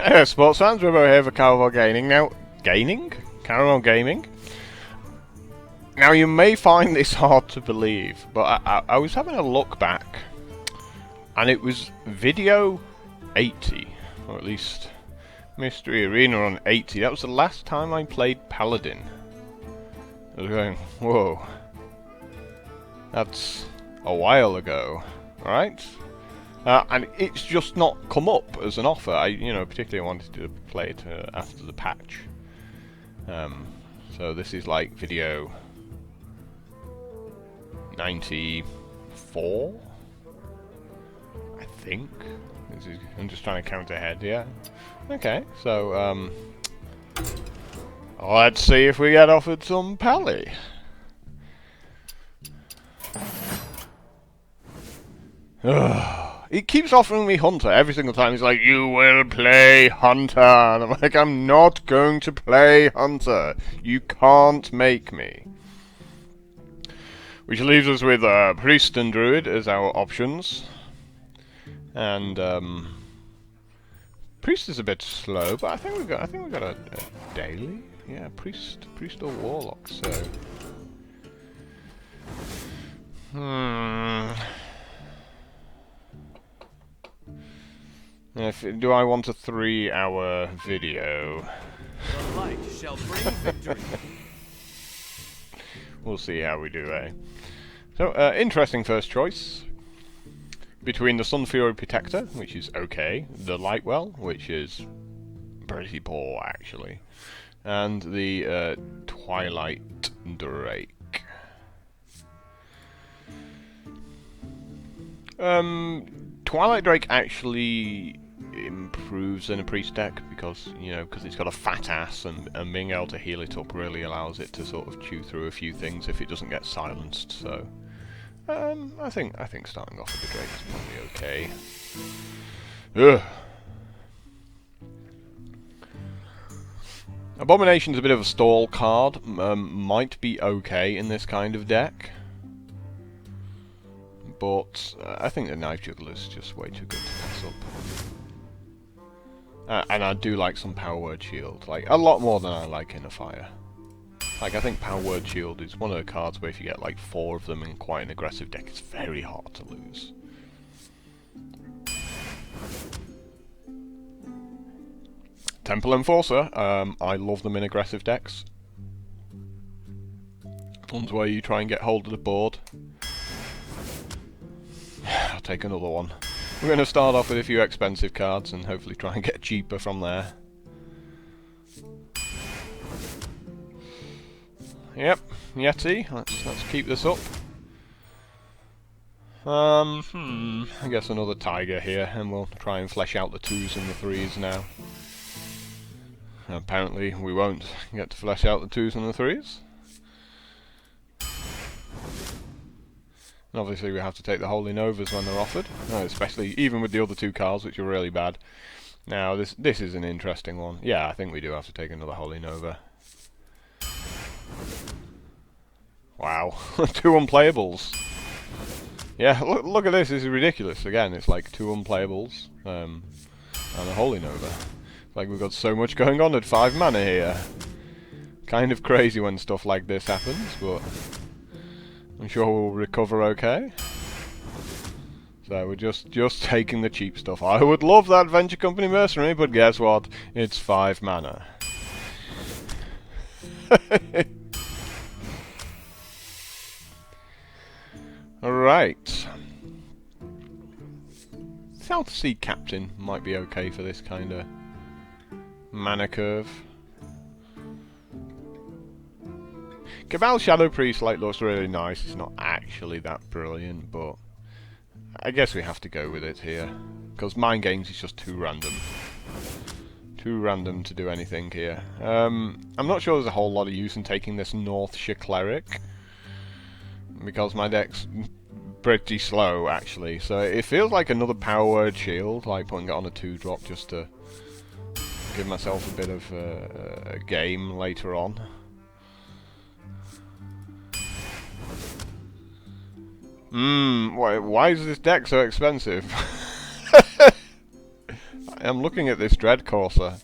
Hey, sports fans, we're here for Caramel Gaming now. Caramel Gaming? Now, you may find this hard to believe, but I was having a look back, and it was video 80, or at least Mystery Arena on 80. That was the last time I played Paladin. I was going, whoa. That's a while ago, right? And it's just not come up as an offer. I, particularly wanted to play it after the patch. So this is like video 94, I think. I'm just trying to count ahead. Yeah. Okay. So let's see if we get offered some Pally. He keeps offering me Hunter every single time. He's like, you will play Hunter. And I'm like, I'm not going to play Hunter. You can't make me. Which leaves us with Priest and Druid as our options. And Priest is a bit slow, but I think we got a daily. Yeah, Priest or Warlock. So, do I want a 3-hour video? The light shall bring victory. We'll see how we do, eh? So, interesting first choice. Between the Sun Fury Protector, which is okay, the Lightwell, which is pretty poor, actually, and the Twilight Drake. Twilight Drake actually improves in a priest deck because it's got a fat ass, and being able to heal it up really allows it to sort of chew through a few things if it doesn't get silenced. So I think starting off with the Drake is probably okay. Ugh. Abomination's a bit of a stall card. Might be okay in this kind of deck. But I think the Knife Juggler is just way too good to mess up. And I do like some Power Word Shield, like a lot more than I like Inner Fire. Like, I think Power Word Shield is one of the cards where if you get like 4 of them in quite an aggressive deck, it's very hard to lose. Temple Enforcer, I love them in aggressive decks. Ones where you try and get hold of the board. I'll take another one. We're going to start off with a few expensive cards and hopefully try and get cheaper from there. Yep, Yeti. Let's keep this up. I guess another Tiger here, and we'll try and flesh out the 2s and the 3s now. Apparently we won't get to flesh out the 2s and the 3s. And obviously we have to take the Holy Novas when they're offered, especially even with the other 2 cards, which are really bad. Now this is an interesting one. Yeah, I think we do have to take another Holy Nova. Wow, 2 unplayables. Yeah, look at this. This is ridiculous. Again, it's like 2 unplayables and a Holy Nova. Like we've got so much going on at 5 mana here. Kind of crazy when stuff like this happens, but I'm sure we'll recover okay. So we're just taking the cheap stuff. I would love that Venture Company Mercenary, but guess what? It's 5 mana. Alright. South Sea Captain might be okay for this kind of mana curve. Cabal Shadow Priest looks really nice. It's not actually that brilliant, but I guess we have to go with it here. Because Mind Games is just too random. Too random to do anything here. I'm not sure there's a whole lot of use in taking this Northshire Cleric, because my deck's pretty slow, actually. So it feels like another Power Word Shield, like putting it on a 2-drop just to give myself a bit of a game later on. Why is this deck so expensive? I'm looking at this Dread Courser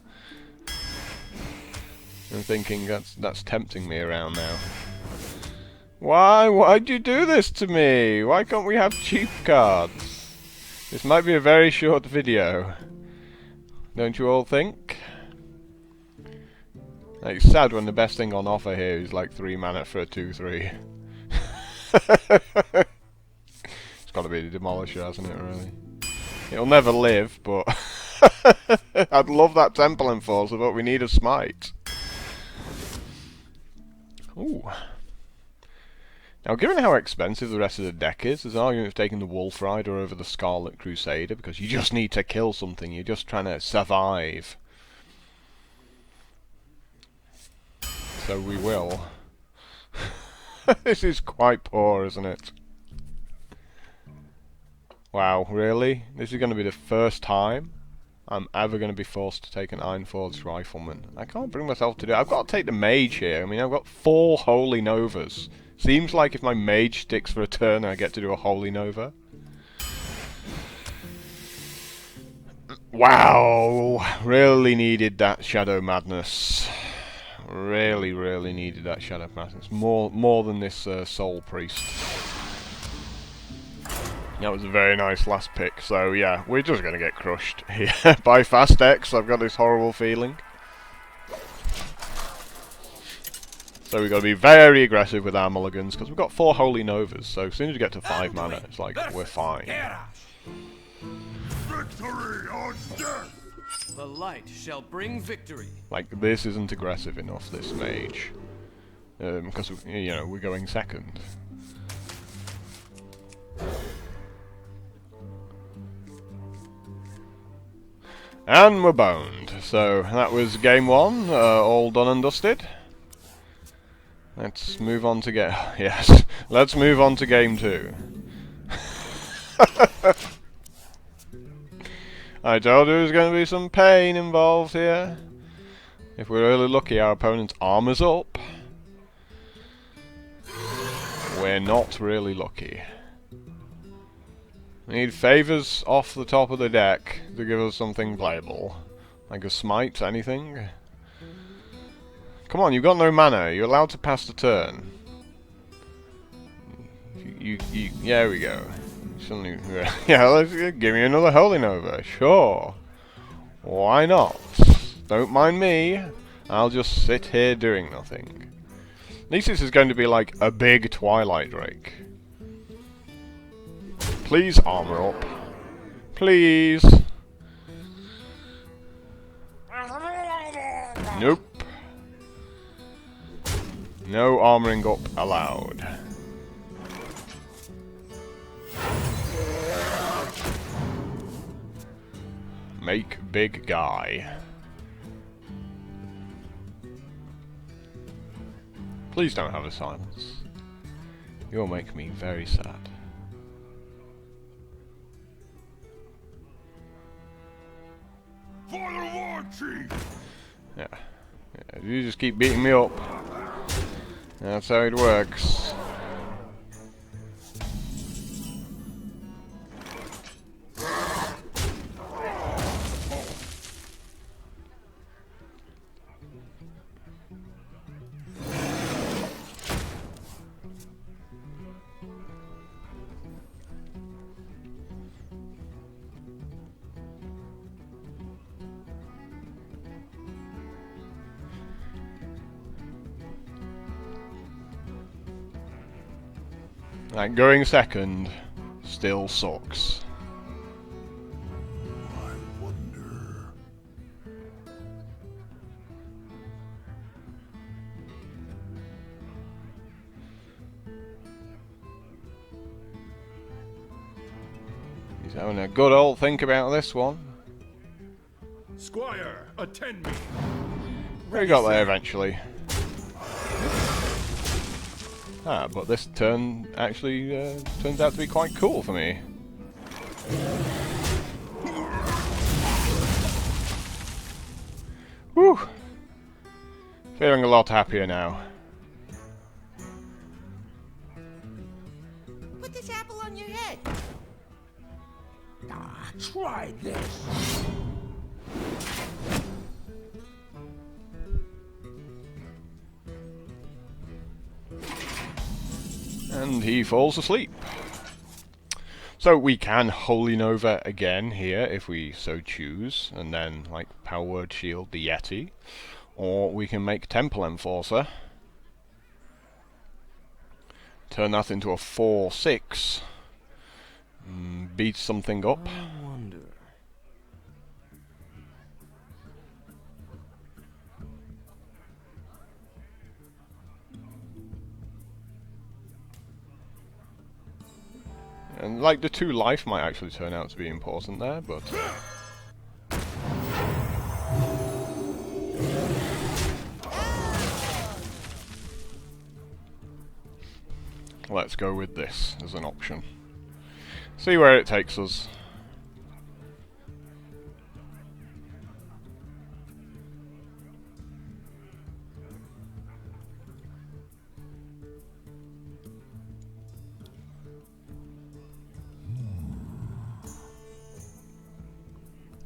and thinking that's tempting me around now. Why'd you do this to me? Why can't we have cheap cards? This might be a very short video. Don't you all think? Like, it's sad when the best thing on offer here is like 3 mana for a 2/3. It's gotta be the Demolisher, hasn't it, really? It'll never live, but I'd love that Temple Enforcer, but we need a Smite. Ooh. Now, given how expensive the rest of the deck is, there's an argument for taking the Wolf Rider over the Scarlet Crusader, because you just need to kill something, you're just trying to survive. So we will. This is quite poor, isn't it? Wow, really? This is going to be the first time I'm ever going to be forced to take an Ironforged Rifleman. I can't bring myself to do it. I've got to take the Mage here. I mean, I've got 4 Holy Novas. Seems like if my Mage sticks for a turn, I get to do a Holy Nova. Wow! Really needed that Shadow Madness. Really, really needed that Shadow Madness. More than this Soul Priest. That was a very nice last pick. So yeah, we're just going to get crushed here by Fast X. I've got this horrible feeling. So we've got to be very aggressive with our mulligans, because we've got 4 Holy Novas, so as soon as we get to 5 mana, it's like, we're fine. Victory or death! The light shall bring victory. Like, this isn't aggressive enough, this Mage. Because, you know, we're going second. And we're boned. So, that was game 1, all done and dusted. Let's move on to yes, let's move on to game 2. I told you there's going to be some pain involved here. If we're really lucky, our opponent's armor's up. We're not really lucky. We need favours off the top of the deck to give us something playable. Like a Smite, anything? Come on, you've got no mana. You're allowed to pass the turn. There we go. Suddenly, yeah, let's give me another Holy Nova. Sure. Why not? Don't mind me. I'll just sit here doing nothing. At least this is going to be like a big Twilight Drake. Please armor up. Please. Nope. No armoring up allowed. Make big guy. Please don't have a silence. You'll make me very sad. For the War Chief! Yeah. You just keep beating me up. That's how it works. Like, going second still sucks. I wonder... He's having a good old think about this one. Squire, attend me! We got there eventually. Ah, but this turn actually turns out to be quite cool for me. Whew! Feeling a lot happier now. Put this apple on your head. Ah, try this. And he falls asleep. So we can Holy Nova again here if we so choose, and then like Power Word Shield the Yeti, or we can make Temple Enforcer, turn that into a 4/6, beat something up. I wonder. And like the 2 life might actually turn out to be important there, but let's go with this as an option. See where it takes us.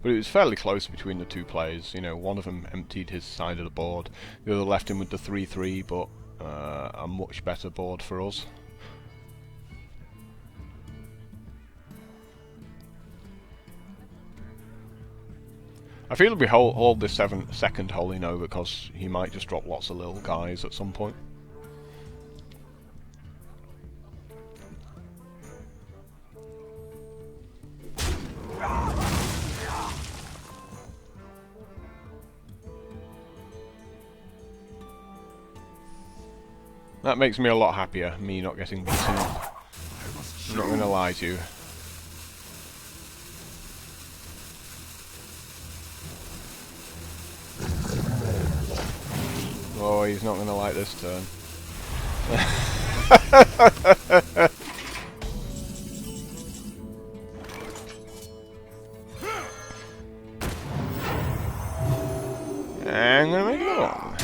But it was fairly close between the 2 players. You know, one of them emptied his side of the board, the other left him with the 3/3, but a much better board for us. I feel we hold this second Holy Nova because he might just drop lots of little guys at some point. That makes me a lot happier, me not getting beaten up. I'm not going to lie to you. Oh, he's not going to like this turn. I'm going to make it long.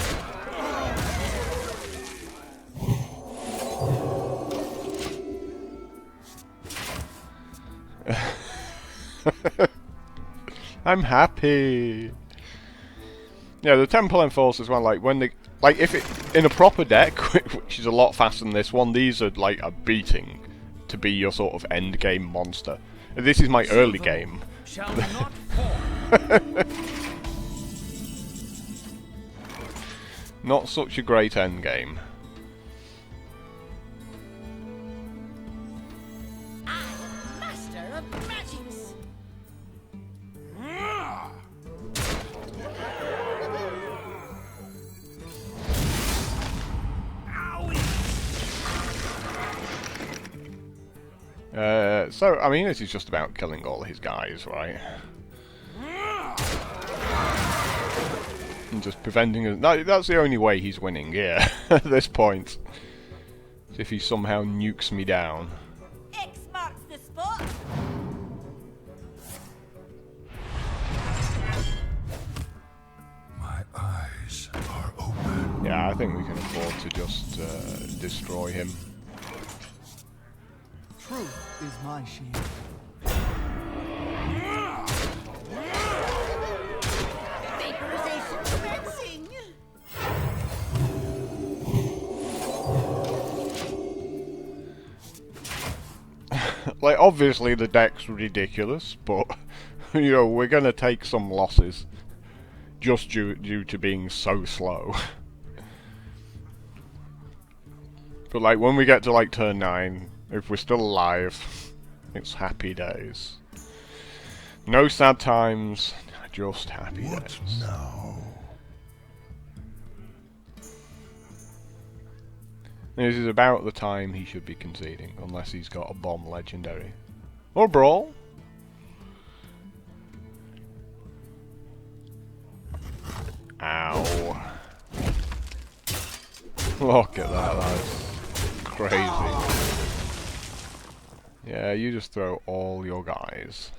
I'm happy. Yeah, the Temple Enforcer is one like when they if it in a proper deck, which is a lot faster than this one, these are like a beating to be your sort of end game monster. This is my early game. Shall not fall. Not such a great end game. Master of magics. So, I mean, this is just about killing all his guys, right? And just preventing us. That's the only way he's winning, yeah, at this point. If he somehow nukes me down. X marks the spot. My eyes are open. Yeah, I think we can afford to just destroy him. Truth is my shield. Vaporization commencing. Like, obviously the deck's ridiculous, but, you know, we're gonna take some losses. Just due to being so slow. But, like, when we get to, like, turn 9, if we're still alive, it's happy days. No sad times, just happy What days. now? This is about the time he should be conceding, unless he's got a bomb legendary. Or brawl. Ow. Look at that, that's crazy. Yeah, you just throw all your guys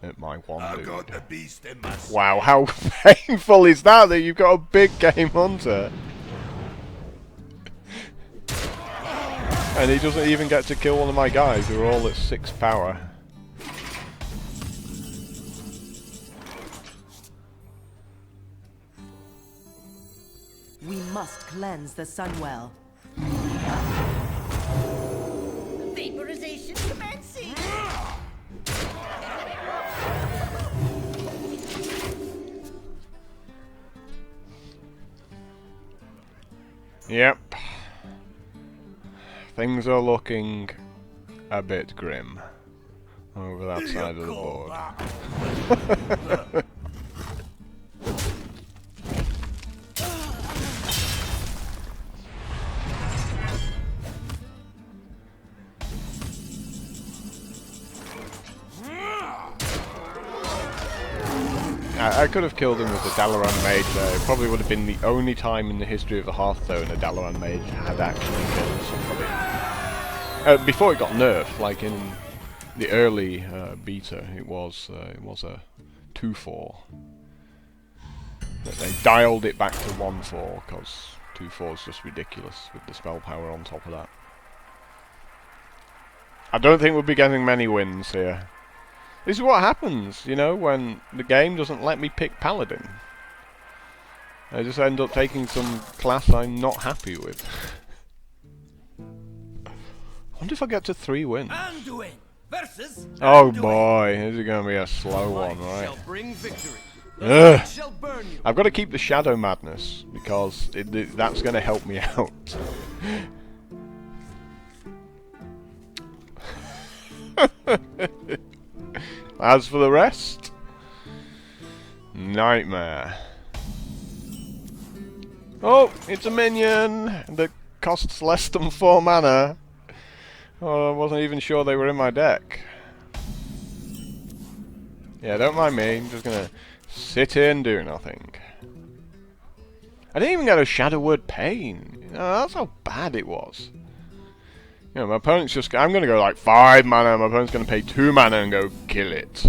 at my one I dude. got the beast in my Wow, how painful is that you've got a big game hunter? And he doesn't even get to kill one of my guys who are all at 6 power. We must cleanse the Sunwell. Vaporization commencing. Yep. Things are looking a bit grim over that side of the board. I could have killed him with the Dalaran Mage there. It probably would have been the only time in the history of the Hearthstone a Dalaran Mage had actually killed somebody. Before it got nerfed, like in the early beta, it was a 2/4. But they dialed it back to 1/4 because 2/4 is just ridiculous with the spell power on top of that. I don't think we'll be getting many wins here. This is what happens, you know, when the game doesn't let me pick Paladin. I just end up taking some class I'm not happy with. I wonder if I get to 3 wins. Anduin versus Oh Anduin. boy, this is going to be a slow one, Light right? shall bring victory. The Ugh. light shall burn you. I've got to keep the Shadow Madness, because that's going to help me out. As for the rest, nightmare. Oh, it's a minion that costs less than 4 mana. Oh, I wasn't even sure they were in my deck. Yeah, don't mind me, I'm just gonna sit here and do nothing. I didn't even get a Shadow Word Pain. You know, that's how bad it was. You know, my opponent's just... I'm gonna go like 5 mana, my opponent's gonna pay 2 mana and go kill it.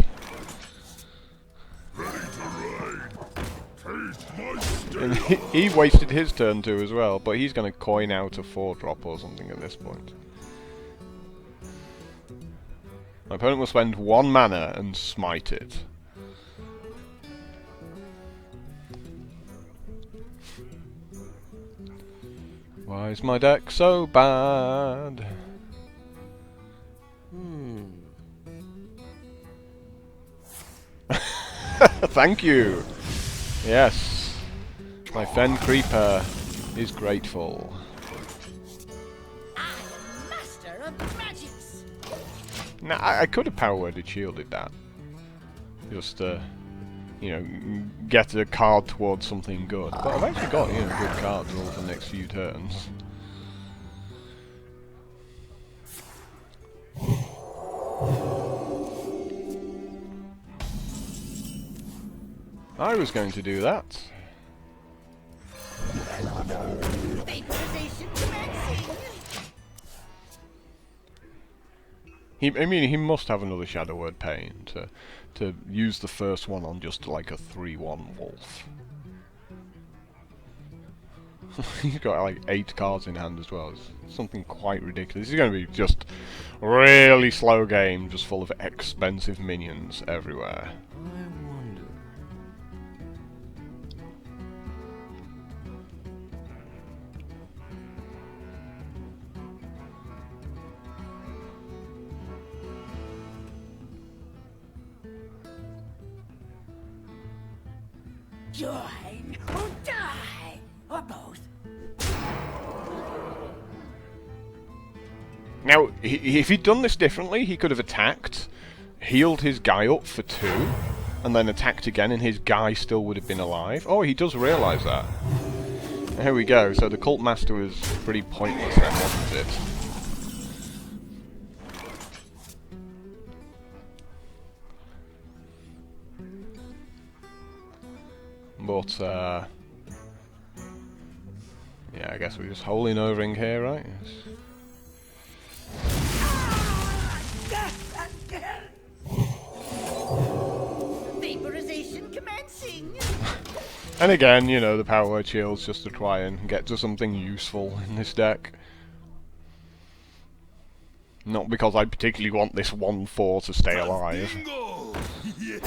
And he wasted his turn too as well, but he's gonna coin out a 4-drop or something at this point. My opponent will spend 1 mana and smite it. Why is my deck so bad? Thank you! Yes. My Fen Creeper is grateful. I am master of magics. Now, I could have power worded shielded that. Just, you know, get a card towards something good. But I've actually got, you know, good cards all for the next few turns. I was going to do that. Vaporization commencing. I mean, he must have another Shadow Word Pain to use the first one on just like a 3/1 wolf. He's got like 8 cards in hand as well. It's something quite ridiculous. This is going to be just a really slow game, just full of expensive minions everywhere. Join or die, or both. Now, if he'd done this differently, he could have attacked, healed his guy up for 2, and then attacked again, and his guy still would have been alive. Oh, he does realise that. There we go. So the Cult Master was pretty pointless then, wasn't it? But, yeah, I guess we're just holding overing here, right? Vaporization commencing. And again, you know, the power word shield's just to try and get to something useful in this deck. Not because I particularly want this 1/4 to stay alive. Bingo! Yes!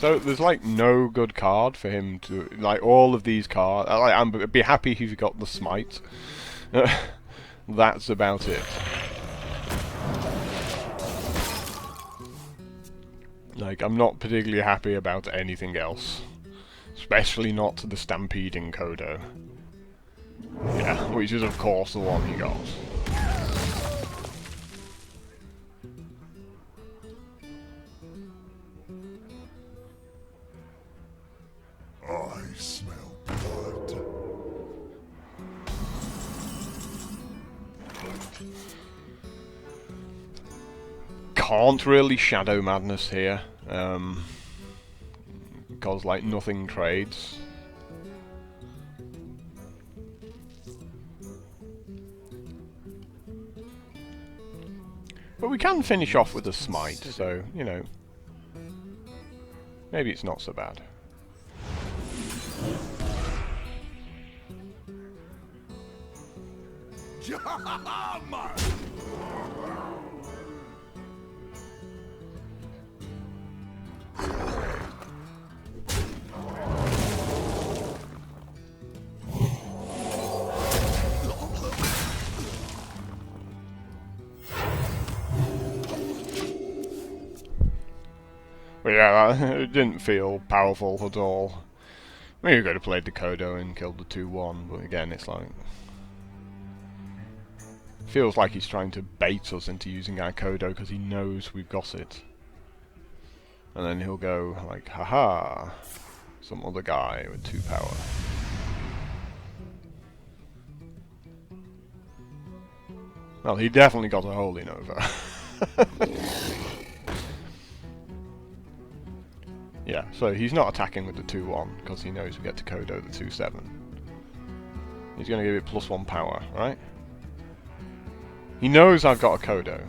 So there's like no good card for him to like all of these cards. I'd be happy if he got the smite. That's about it. Like I'm not particularly happy about anything else, especially not the stampeding Kodo. Yeah, which is of course the one he got. I smell blood. Can't really Shadow Madness here, because like nothing trades. But we can finish off with a smite, so, you know, maybe it's not so bad. But yeah, it didn't feel powerful at all. I mean, you could have played the Kodo and killed the 2-1, but again, it's like... feels like he's trying to bait us into using our Kodo because he knows we've got it. And then he'll go like, haha, some other guy with 2 power. Well, he definitely got a Holy Nova. Yeah, so he's not attacking with the 2-1 because he knows we get to Kodo the 2-7. He's going to give it +1 power, right? He knows I've got a Kodo.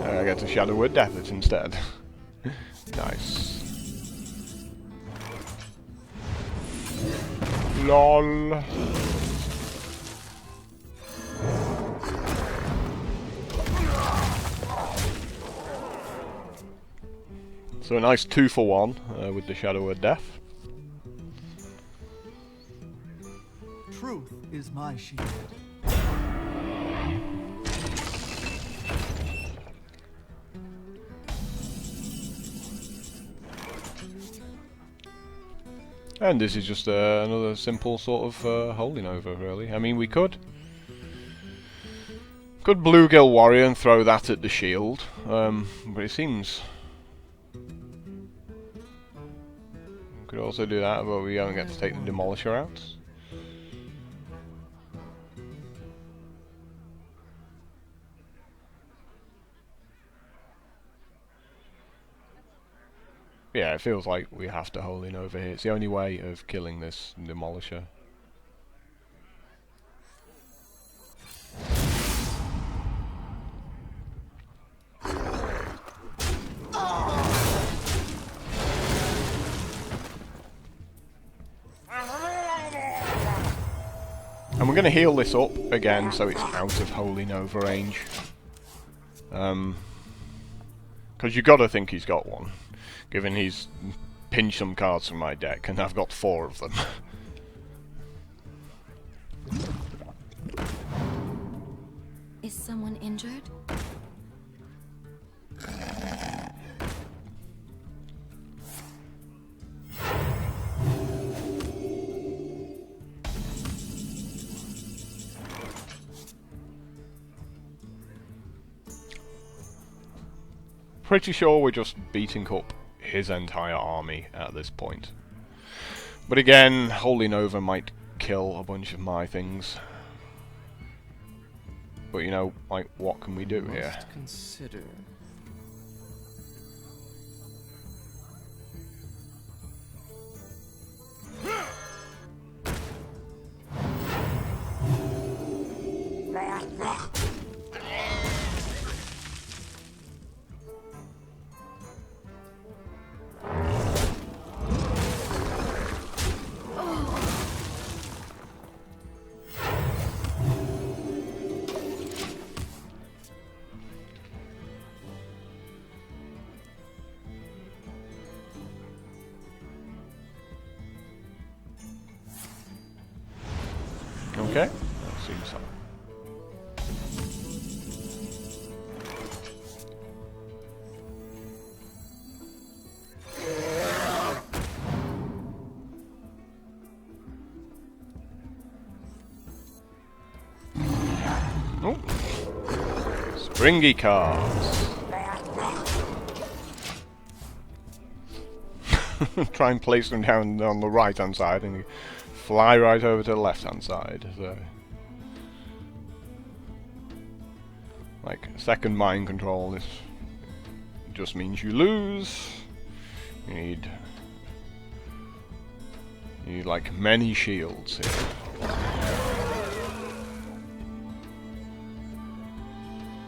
I get to Shadow Word Death it instead. Nice. LOL. So a nice 2-for-1 with the Shadow Word Death. Truth is my shield. And this is just another simple sort of Holy Nova, really. I mean, we could Bluegill Warrior and throw that at the shield, but it seems... Could also do that, but we don't get to take the Demolisher out. Yeah, it feels like we have to Holy Nova here. It's the only way of killing this Demolisher. And we're going to heal this up again so it's out of Holy Nova range. Because you got to think he's got one, given he's pinched some cards from my deck, and I've got 4 of them. Is someone injured? Pretty sure we're just beating up his entire army at this point. But again, Holy Nova might kill a bunch of my things. But you know, like, what can we do here? Must consider. Okay, that seems fine. Oh. Springy cards. Try and place them down on the right hand side and you fly right over to the left hand side. So, like, second mind control, this just means you lose. You need like many shields here.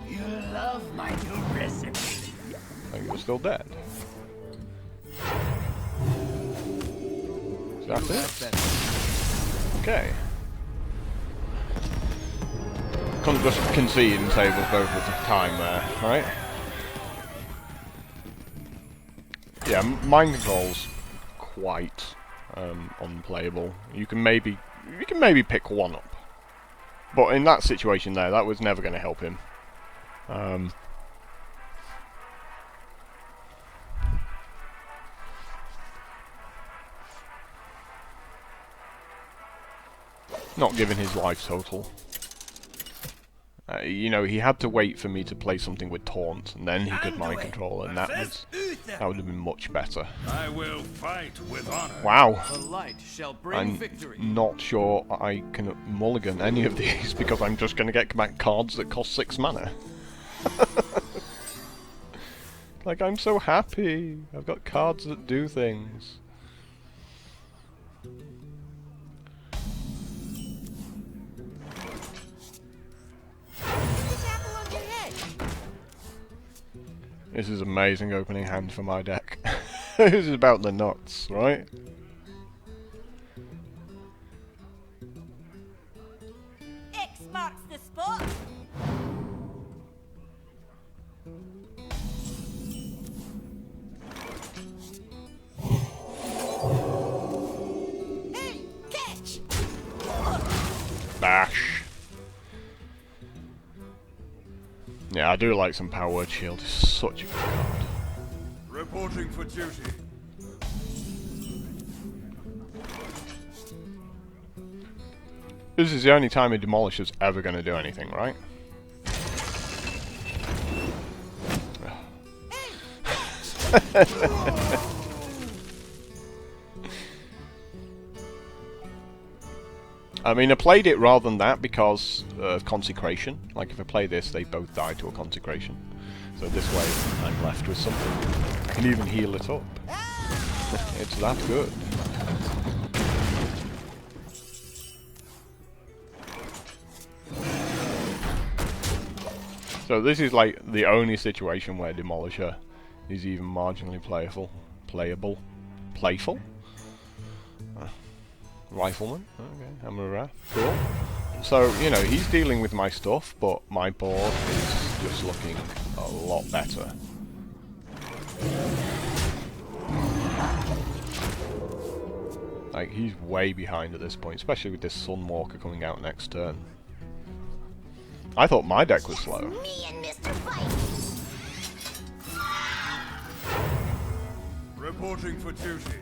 You love my new recipe. I think you're still dead. So that's it. Okay. Couldn't just concede and save us both of the time there, right? Yeah, mind control's quite unplayable. You can maybe pick one up, but in that situation there, that was never going to help him. Not given his life total. You know, he had to wait for me to play something with taunt, and then he could mind control, and that would have been much better. I will fight with honor. Wow. The light shall bring I'm victory. not sure I can mulligan any of these because I'm just going to get back cards that cost 6 mana. Like, I'm so happy. I've got cards that do things. This is amazing opening hand for my deck. This is about the nuts, right? X marks the spot. Hey, catch! Bash. Yeah, I do like some Power Word Shield. It's such a good card. Reporting for duty. This is the only time a Demolisher's ever going to do anything, right? I mean, I played it rather than that because of Consecration. Like, if I play this, they both die to a Consecration. So this way, I'm left with something. I can even heal it up. It's that good. So this is like the only situation where Demolisher is even marginally playable. Playful? Rifleman? Okay, Hammer, cool. So, you know, he's dealing with my stuff, but my board is just looking a lot better. Like, he's way behind at this point, especially with this Sunwalker coming out next turn. I thought my deck was slow. Me and Mr. Fight. Reporting for duty.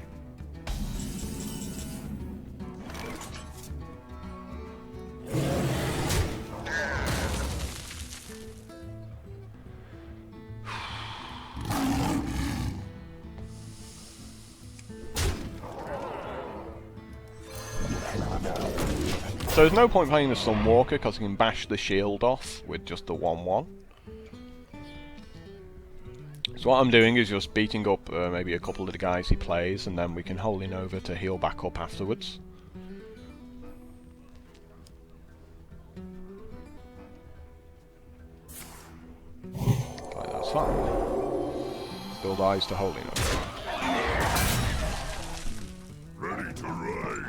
So there's no point playing the Sunwalker because he can bash the shield off with just the 1-1. So what I'm doing is just beating up maybe a couple of the guys he plays, and then we can hold him over to heal back up afterwards. Right, that's fine. Build eyes to holding over. Ready to ride.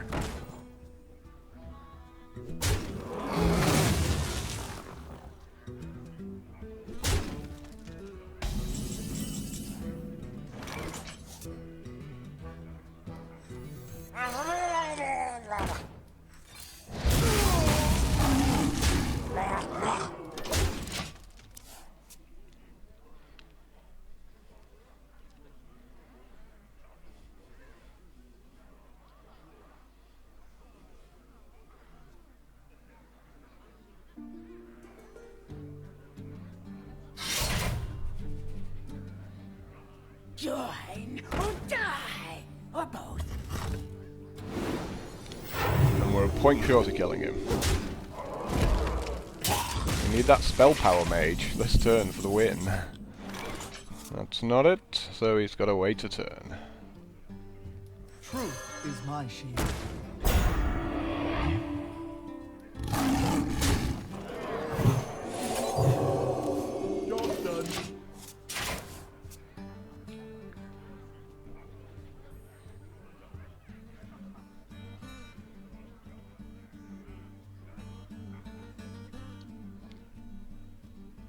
Join or die, or both. And we're a point short of killing him. We need that spell power mage this turn for the win. That's not it, so he's got to wait a turn. Truth is my shield. Job done.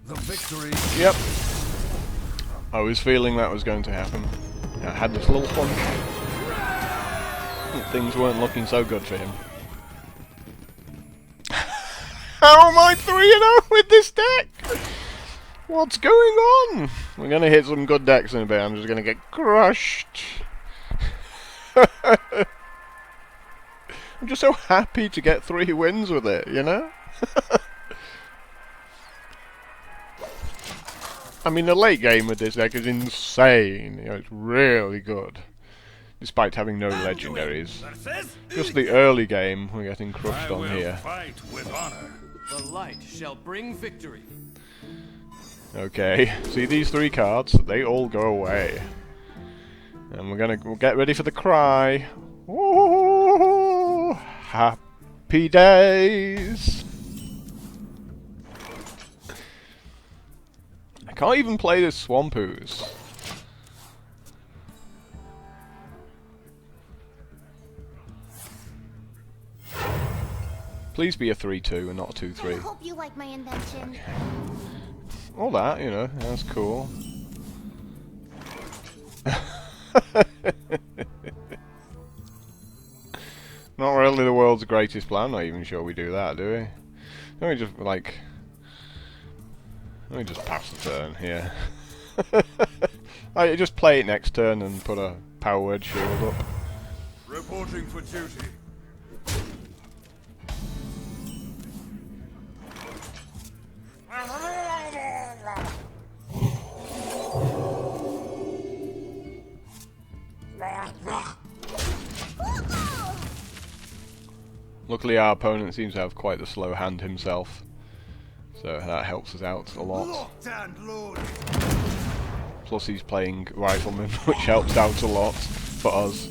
The victory. Yep. I was feeling that was going to happen. I had this little hunch. Things weren't looking so good for him. How am I 3-0 with this deck? What's going on? We're going to hit some good decks in a bit. I'm just going to get crushed. I'm just so happy to get 3 wins with it, you know? I mean, the late game with this deck is insane. You know, it's really good. Despite having no legendaries. Just the early game, we're getting crushed on here. Fight with honor. The light shall bring victory. Okay, see these 3 cards? They all go away. And we'll get ready for the cry. Ooh, happy days! I can't even play this Swamp Ooze. Please be a 3-2 and not a 2-3. I hope you like my invention. All that, you know, that's cool. Not really the world's greatest plan, I'm not even sure we do that, do we? Let me just, like... Let me just pass the turn here. I just play it next turn and put a power word shield up. Reporting for duty. Luckily our opponent seems to have quite the slow hand himself, so that helps us out a lot. Locked and loaded. Plus he's playing Rifleman, which helps out a lot for us.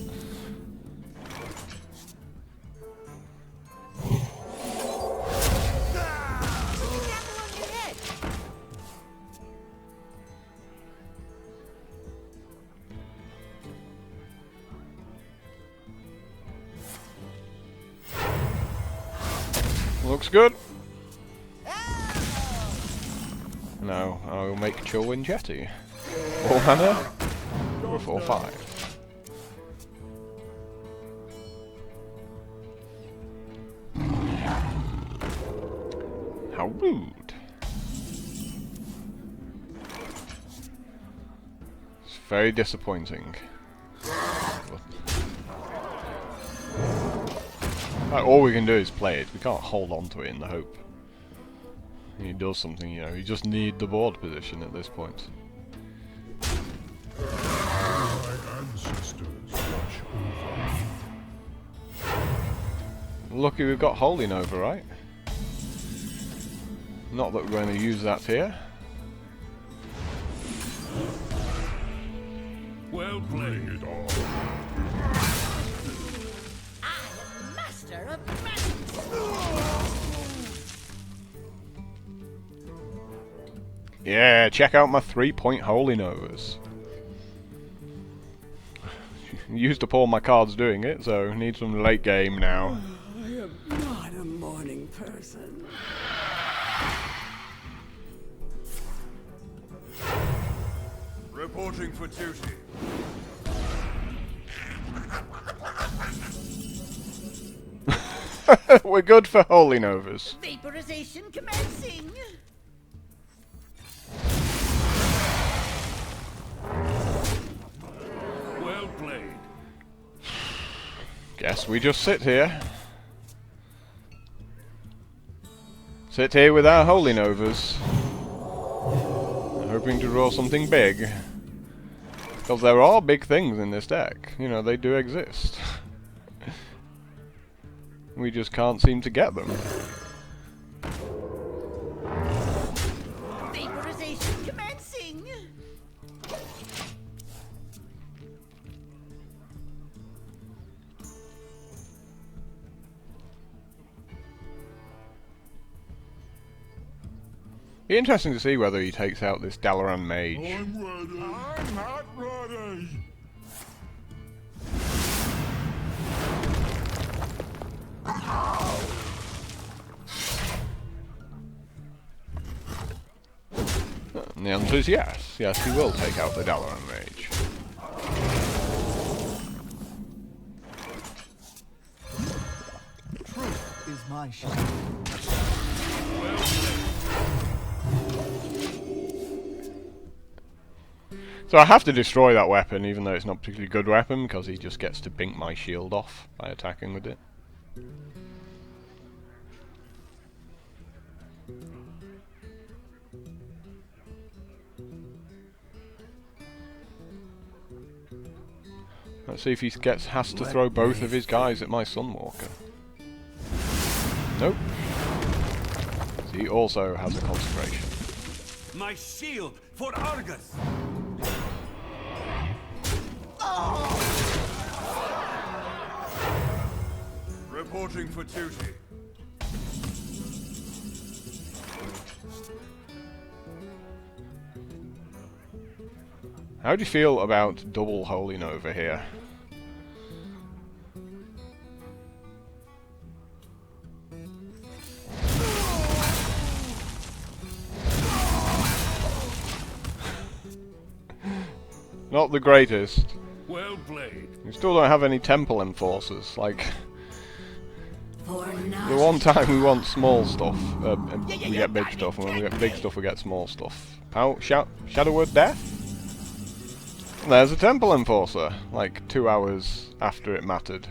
Looks good. Now I'll make Chillwind Jetty. 4 mana for 4/5. How rude. It's very disappointing. Like, all we can do is play it. We can't hold on to it in the hope he does something, you know. You just need the board position at this point. My ancestors watch over. Lucky we've got Holy Nova, right? Not that we're going to use that here. Well played. It all. Master of magic. Yeah, check out my 3-point Holy Novas. Used up all my cards doing it, so need some late game now. I am not a morning person. Reporting for duty. We're good for Holy Novas. Vaporization commencing. Well played. Guess we just sit here. Sit here with our Holy Novas. Hoping to draw something big. Because there are big things in this deck. You know, they do exist. We just can't seem to get them. Vaporization commencing. Be interesting to see whether he takes out this Dalaran mage. I'm ready. I'm not ready. And the answer is yes. Yes, he will take out the Dalaran mage. Truth is my shield. So I have to destroy that weapon, even though it's not a particularly good weapon, because he just gets to bink my shield off by attacking with it. Let's see if he has to throw both of his guys at my Sunwalker. Nope. He also has a consecration. My shield for Argus! Reporting for duty. How do you feel about double Holy Nova here? Not the greatest. Well played. We still don't have any temple enforcers, like... For The one time we want small stuff, we get big stuff, and when we get big stuff we get small stuff. Shadow Word Death? And there's a temple enforcer, like 2 hours after it mattered.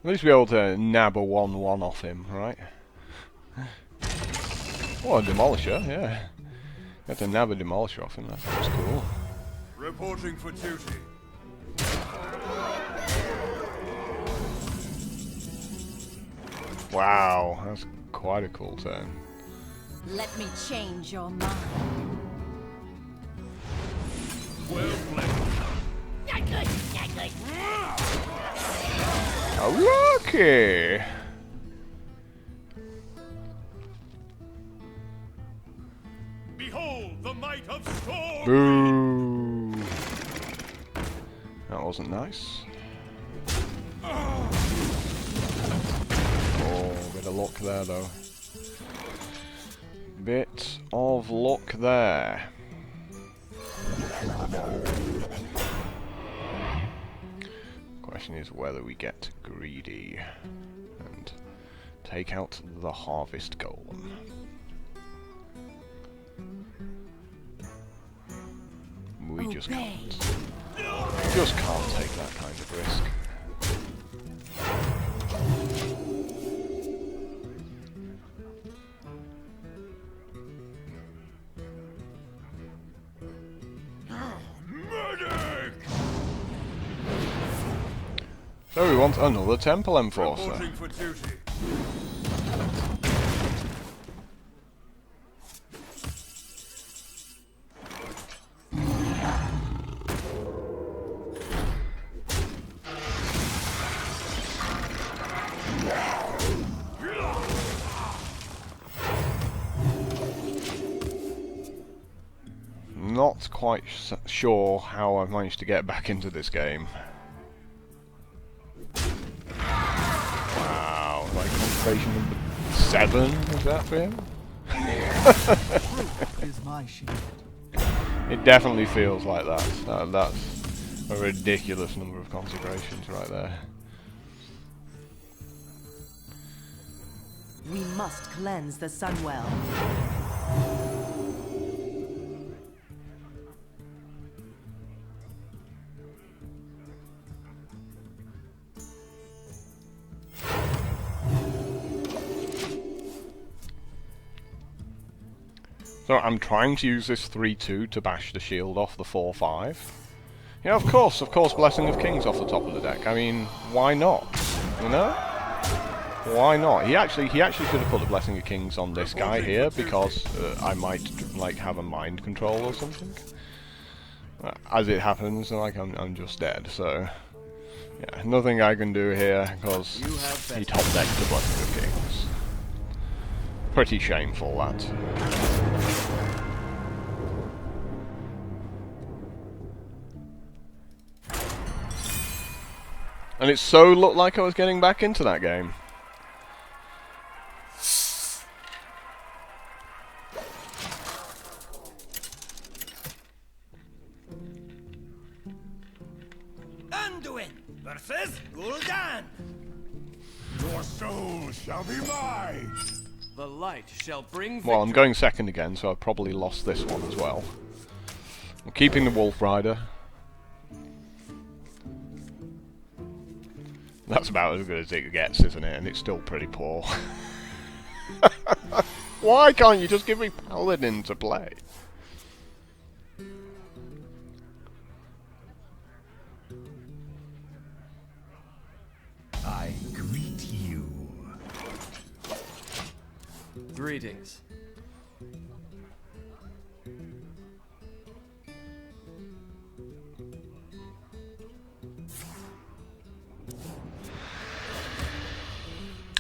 At least be able to nab a 1-1 off him, right? Oh, a Demolisher, yeah. Got to nab a Demolisher off him, that sounds cool. Reporting for duty. Wow, that's quite a cool turn. Let me change your mind. Well played. Not good, not good. Oh, lucky! Behold the might of storm. Boo! That wasn't nice. Oh, bit of luck there though. Bit of luck there. Question is whether we get greedy and take out the harvest golem. We just can't. Just can't take that kind of risk. So we want another temple enforcer. Reporting for duty. Not quite sure how I've managed to get back into this game. Wow, like concentration number 7, is that for him? Truth is my shield. It definitely feels like that. That's a ridiculous number of consecrations right there. We must cleanse the Sunwell. So I'm trying to use this 3-2 to bash the shield off the 4-5. Yeah, of course, Blessing of Kings off the top of the deck. I mean, why not? You know? Why not? He actually should have put the Blessing of Kings on this guy here, because I might, like, have a mind control or something. As it happens, like, I'm just dead, so... Yeah, nothing I can do here, because he top decked the Blessing of Kings. Pretty shameful, that. And it so looked like I was getting back into that game. Anduin versus Gul'dan. Your soul shall be mine. The light shall bring Well, I'm going second again, so I've probably lost this one as well. I'm keeping the Wolf Rider. That's about as good as it gets, isn't it? And it's still pretty poor. Why can't you just give me Paladin to play? I greet you. Greetings.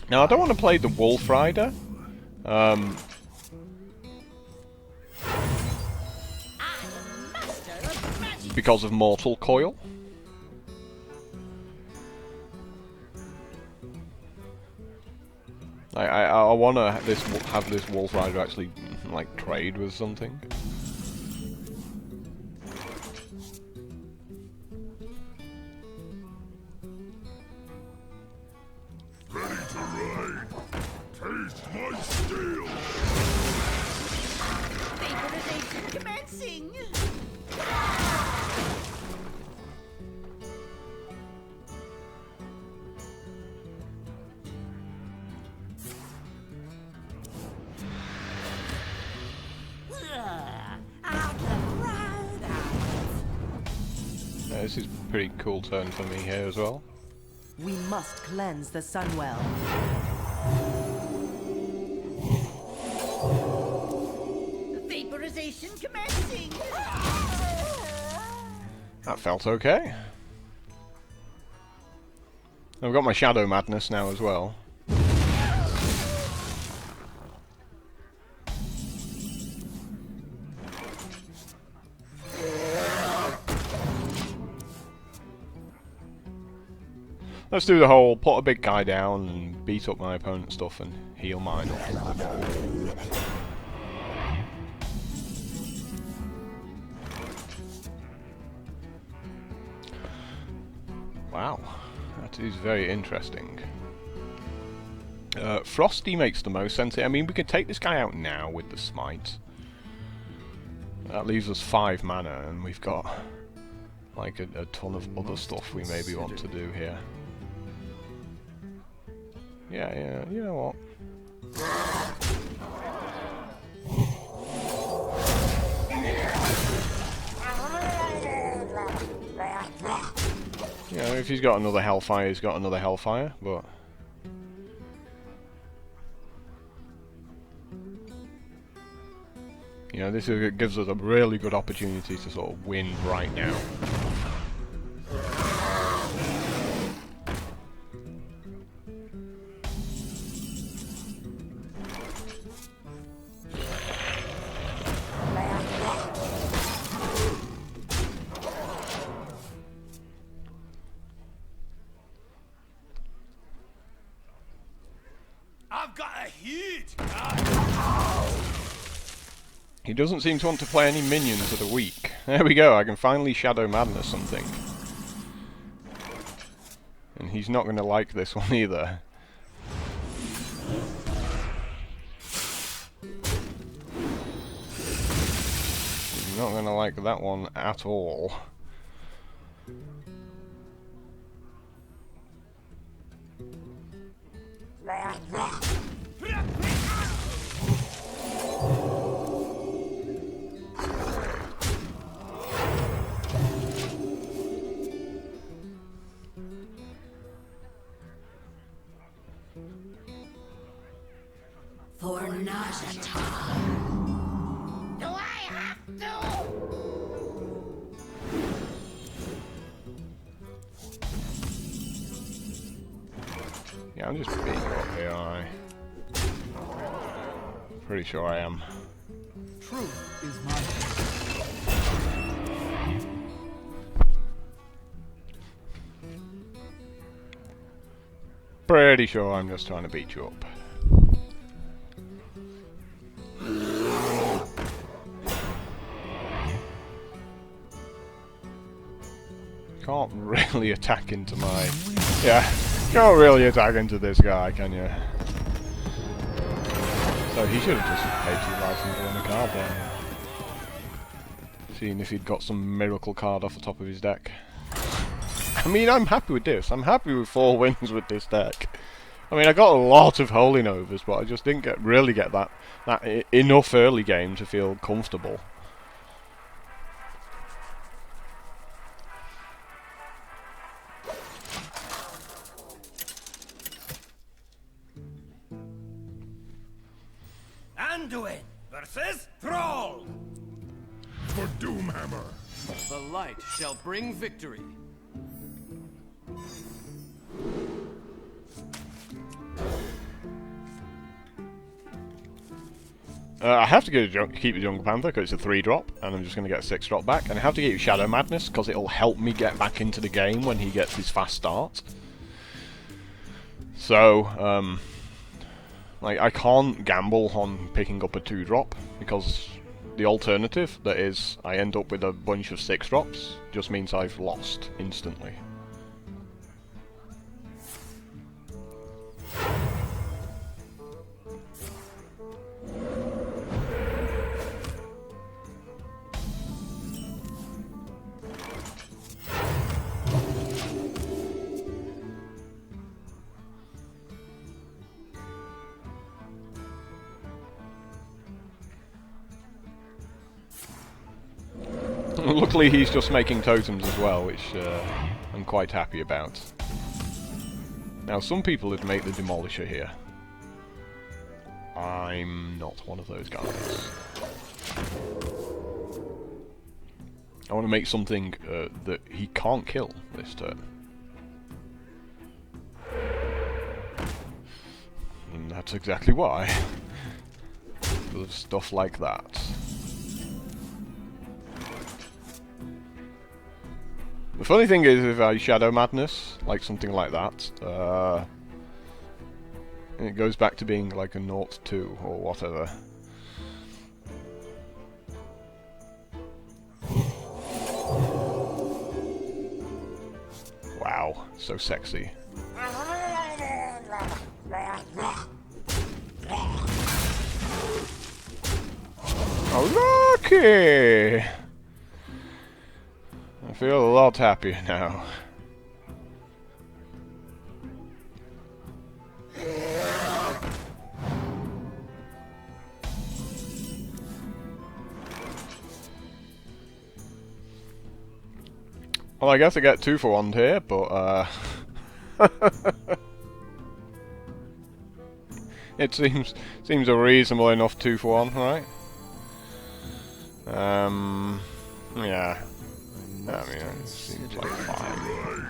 Now, I don't want to play the Wolf Rider. Because of Mortal Coil. I want to have this Wolf Rider actually, like, trade with something. Ready to ride. Taste my steel. Vaporization commencing. Yeah, this is a pretty cool turn for me here as well. We must cleanse the Sunwell. Vaporization commencing. That felt okay. I've got my Shadow Madness now as well. Let's do the whole put a big guy down and beat up my opponent's stuff and heal mine up. Wow, that is very interesting. Frosty makes the most sense. I mean, we could take this guy out now with the Smite. That leaves us 5 mana, and we've got like a ton of other stuff we maybe want to do here. Yeah, you know what? You know, if he's got another Hellfire, he's got another Hellfire, but... You know, this gives us a really good opportunity to sort of win right now. I've got a huge He doesn't seem to want to play any minions that are weak. There we go, I can finally Shadow Madness something. And he's not going to like this one either. He's not going to like that one at all. For Najata. Do I have to? Yeah, I'm just beating you up here, aren't I? Pretty sure I am. Truth is my shield. Pretty sure I'm just trying to beat you up. Can't really attack into my... Yeah, can't really attack into this guy, can you? So he should have just paid 2 life and drawn a card there. Seeing if he'd got some miracle card off the top of his deck. I mean, I'm happy with this. I'm happy with 4 wins with this deck. I mean, I got a lot of Holy Novas, but I just didn't really get that enough early game to feel comfortable. Anduin versus Thrall. For Doomhammer. The light shall bring victory. I have to keep the Jungle Panther because it's a 3-drop, and I'm just going to get a 6-drop back. And I have to keep Shadow Madness because it'll help me get back into the game when he gets his fast start. So, like, I can't gamble on picking up a 2-drop because the alternative, that is, I end up with a bunch of 6-drops, just means I've lost instantly. Luckily he's just making totems as well, which I'm quite happy about. Now some people would make the Demolisher here. I'm not one of those guys. I want to make something that he can't kill this turn. And that's exactly why. Because of stuff like that. The funny thing is, if I Shadow Madness, like something like that, it goes back to being like a 0-2 or whatever. Wow, so sexy. Oh, lucky! I feel a lot happier now. Well, I guess I get 2 for 1 here, but it seems a reasonable enough 2 for 1, right? Yeah. I mean, it seems like fine.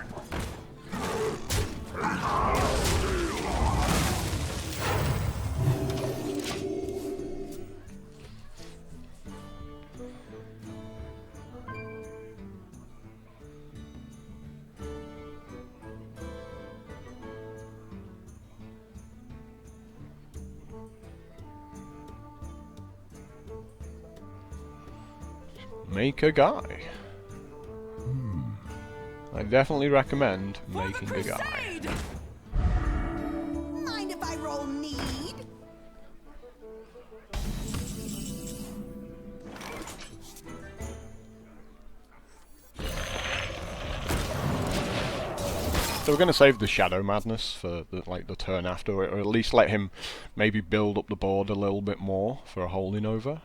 Make a guy. I definitely recommend making a guy. Mind if I roll need? So we're going to save the Shadow Madness for the turn after, or at least let him maybe build up the board a little bit more for a Holy Nova.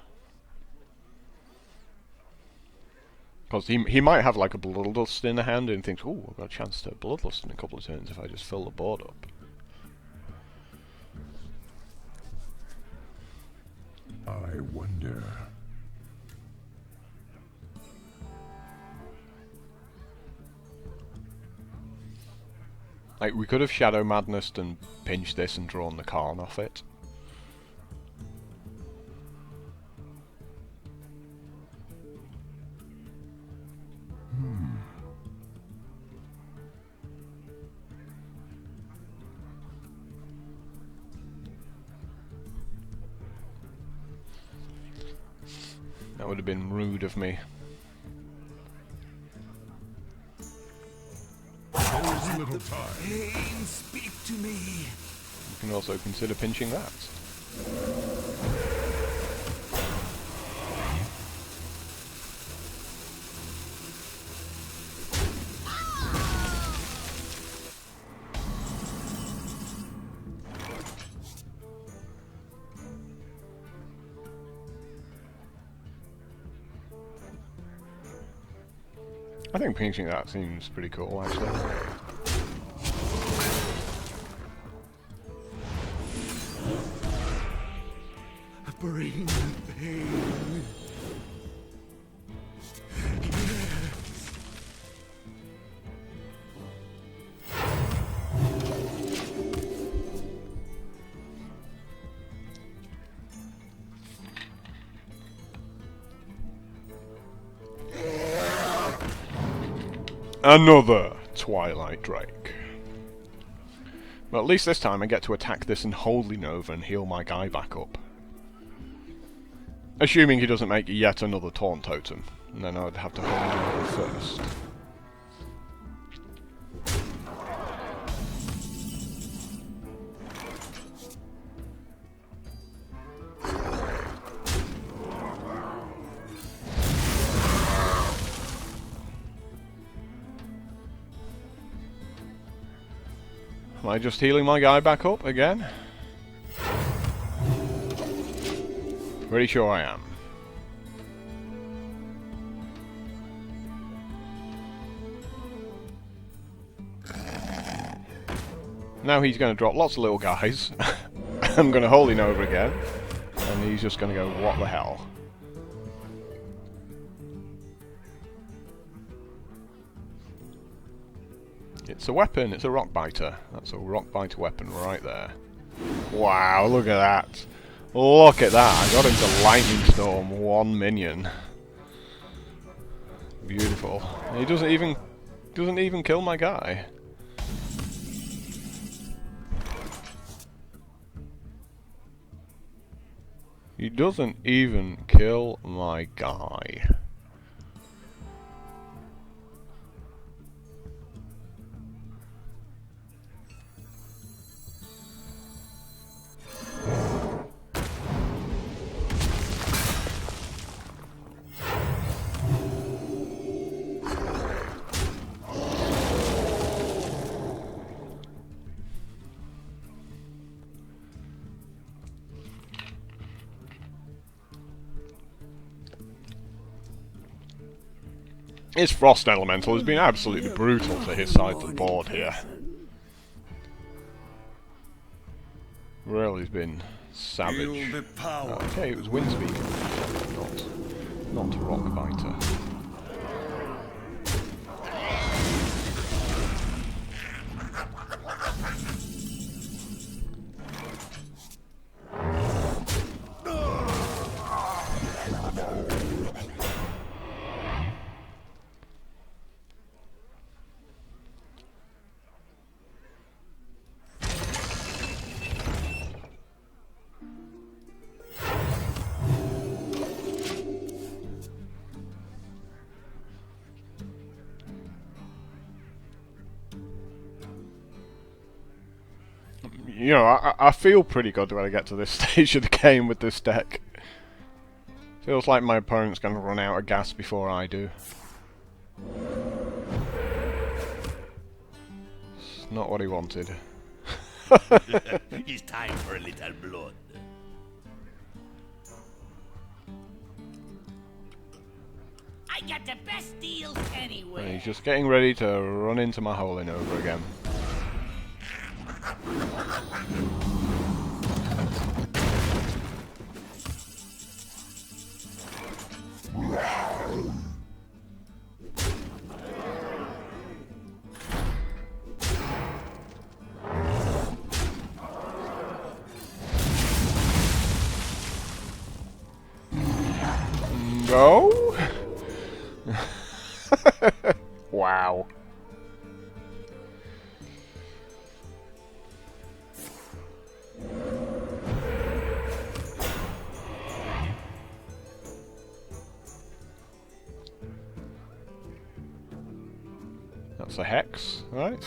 Because he might have like a Bloodlust in the hand and thinks, ooh, I've got a chance to Bloodlust in a couple of turns if I just fill the board up. wonder. Like, we could have Shadow Madnessed and pinched this and drawn the Karn off it. That would have been rude of me. There is little time. Pain, speak to me. You can also consider pinching that. I think pinching that seems pretty cool, actually. Bring the pain. Another Twilight Drake. Well, at least this time I get to attack this Unholy Nova and heal my guy back up. Assuming he doesn't make yet another Taunt Totem, and then I'd have to hold him first. Am I just healing my guy back up again? Pretty sure I am. Now he's going to drop lots of little guys. I'm going to hold him over again. And he's just going to go, what the hell? It's a weapon, it's a rock biter. That's a rock biter weapon right there. Wow, look at that. Look at that, I got into Lightning Storm, 1 minion. Beautiful. He doesn't even kill my guy. He doesn't even kill my guy. His Frost Elemental has been absolutely brutal to his side of the board here. Really has been savage. Okay, it was Windspeed, not Rock Biter. You know, I feel pretty good when I get to this stage of the game with this deck. Feels like my opponent's going to run out of gas before I do. It's not what he wanted. It's time for a little blood. I got the best deals anywhere. And he's just getting ready to run into my hole in over again. go. Wow. That's a hex, right?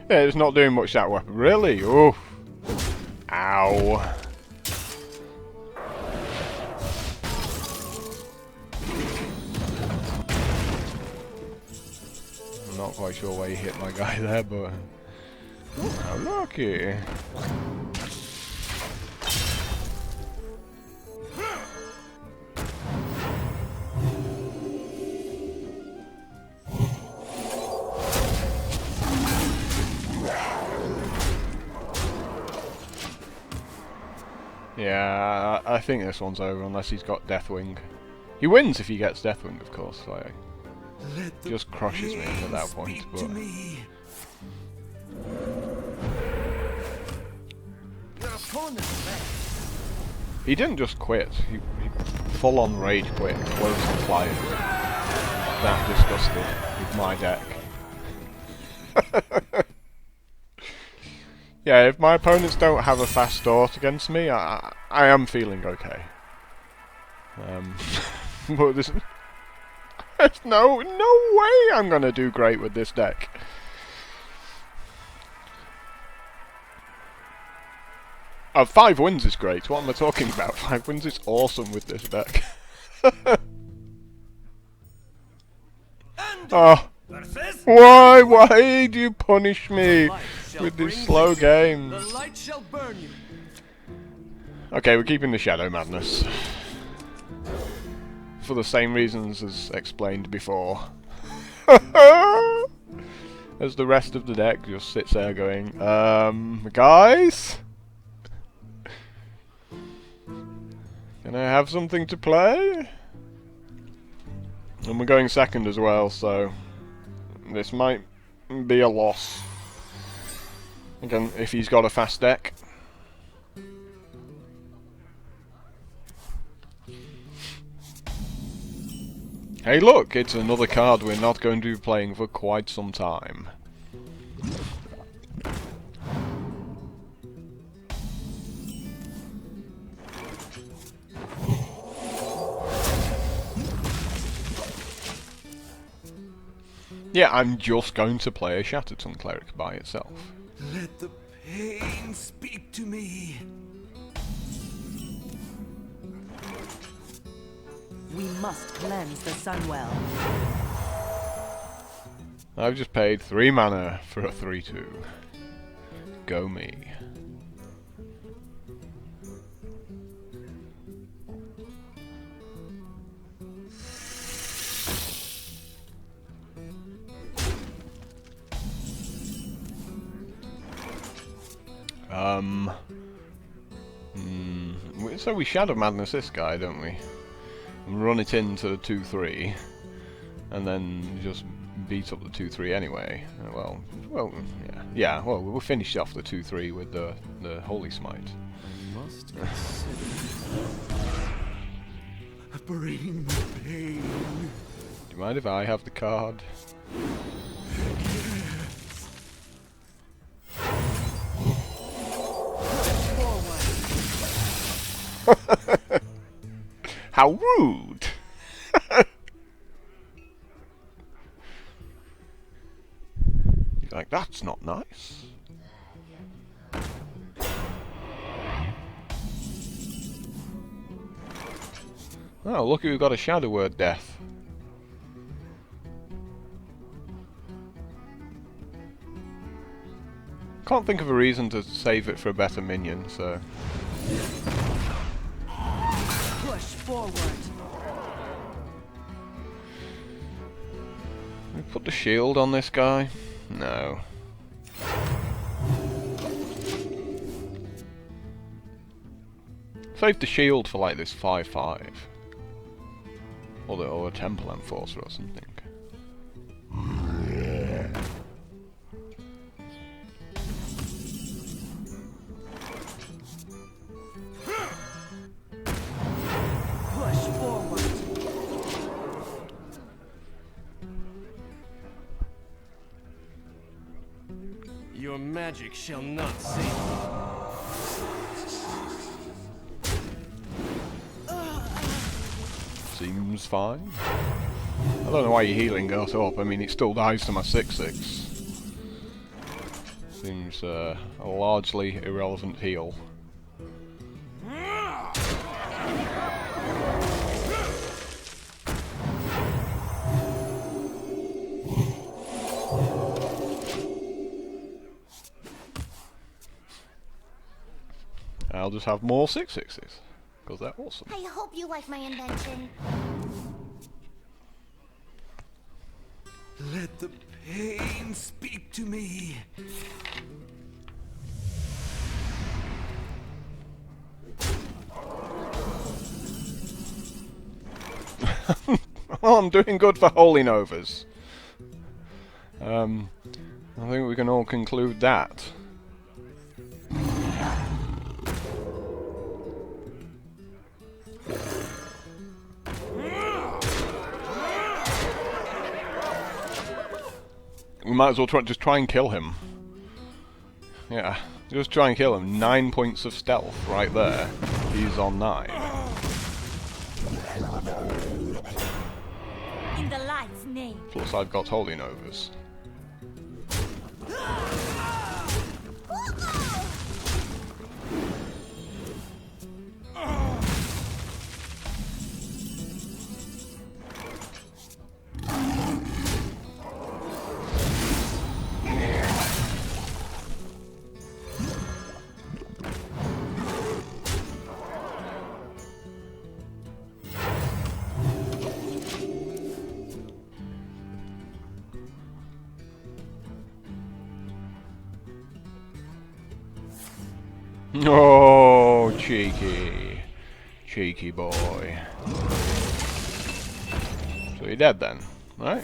Yeah, it's not doing much, that weapon. Really? Oof. Ow. I'm not quite sure why you hit my guy there, but... Ooh, how lucky. Yeah, I think this one's over unless he's got Deathwing. He wins if he gets Deathwing, of course. Like, just crushes me at that point. But he didn't just quit. He full on rage quit, closed the client. That disgusted with my deck. Yeah, if my opponents don't have a fast start against me, I am feeling okay. But there's no way I'm gonna do great with this deck. Oh, 5 wins is great. What am I talking about? 5 wins is awesome with this deck. Oh, why do you punish me with these slow games? The light shall burn you. Okay, we're keeping the Shadow Madness. For the same reasons as explained before. As the rest of the deck just sits there going, guys? Can I have something to play? And we're going second as well, so this might be a loss. Again, if he's got a fast deck. Hey look, it's another card we're not going to be playing for quite some time. Yeah, I'm just going to play a Shattered Sun Cleric by itself. Let the pain speak to me. We must cleanse the Sunwell. I've just paid 3 mana for a 3/2. Go me. So we Shadow Madness this guy, don't we? And run it into the 2/3, and then just beat up the 2/3 anyway. Well, yeah. Well, we'll finish off the 2/3 with the Holy Smite. Must consider. Bring the pain. Do you mind if I have the card? How rude! You're like, that's not nice. Oh, look who we've got a Shadow Word Death. Can't think of a reason to save it for a better minion, so... Push forward. We put the shield on this guy? No. Save the shield for like this 5/5. Or a Temple Enforcer or something. magic shall not save me. Seems fine. I don't know why your healing goes up. I mean, it still dies to my 6/6. Seems a largely irrelevant heal. I'll just have more 6/6s, because they're awesome. I hope you like my invention. Let the pain speak to me. Oh, I'm doing good for Holy Novas. I think we can all conclude that. We might as well just try and kill him. Yeah, just try and kill him. 9 points of stealth right there. He's on 9. In the light's name. Plus I've got Holy Novas. Oh, cheeky. Cheeky boy. So you're dead then, right?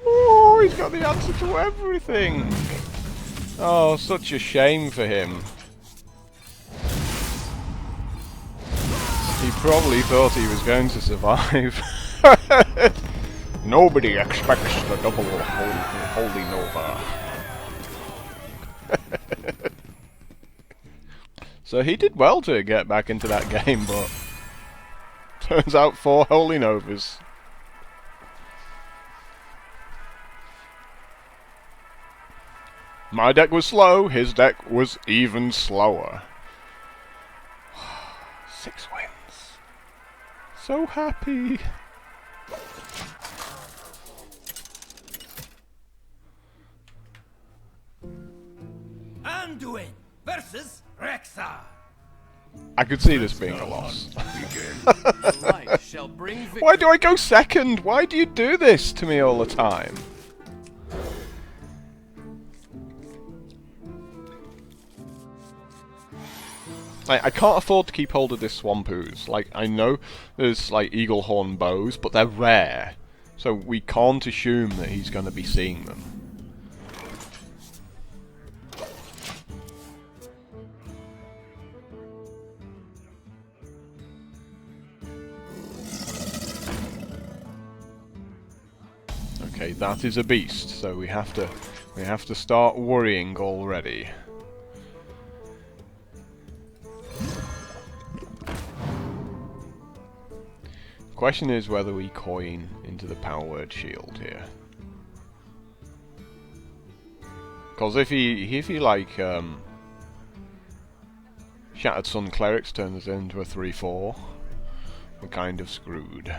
Oh, he's got the answer to everything! Oh, such a shame for him. He probably thought he was going to survive. Nobody expects the double Holy Nova. So he did well to get back into that game, but turns out 4 Holy Novas. My deck was slow, his deck was even slower. 6 wins. So happy. Anduin versus Rexar. I could see this being a loss. The light shall bring victory. Why do I go second? Why do you do this to me all the time? I can't afford to keep hold of this Swamp Ooze. Like, I know there's, like, eagle horn bows, but they're rare. So we can't assume that he's going to be seeing them. Okay, that is a beast, so we have to start worrying already. Question is whether we coin into the power word shield here. Because if he like Shattered Sun Clerics turns us into a 3/4, we're kind of screwed.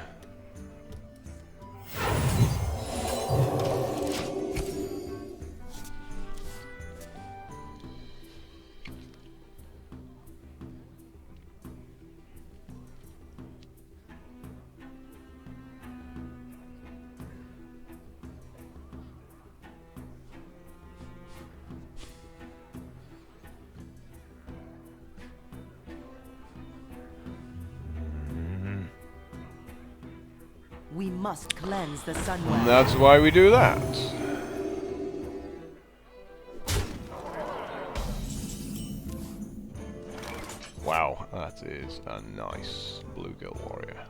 We must cleanse the And Sunwell. that's why we do that. Wow, that is a nice Bluegill warrior.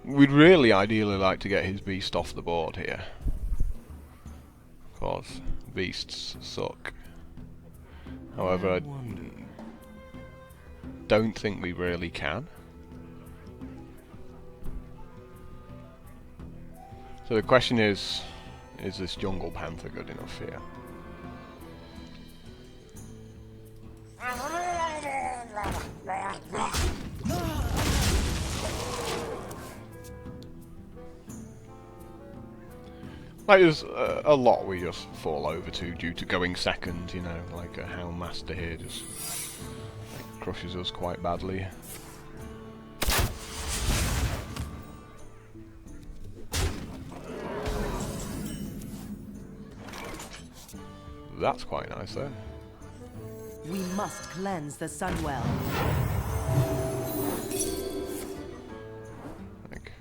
We'd really ideally like to get his beast off the board here. Of course, beasts suck. However, I don't think we really can. So the question is this Jungle Panther good enough here? Like, there's a lot we just fall over to due to going second, you know, like a Houndmaster here just crushes us quite badly. That's quite nice though. We must cleanse the Sunwell.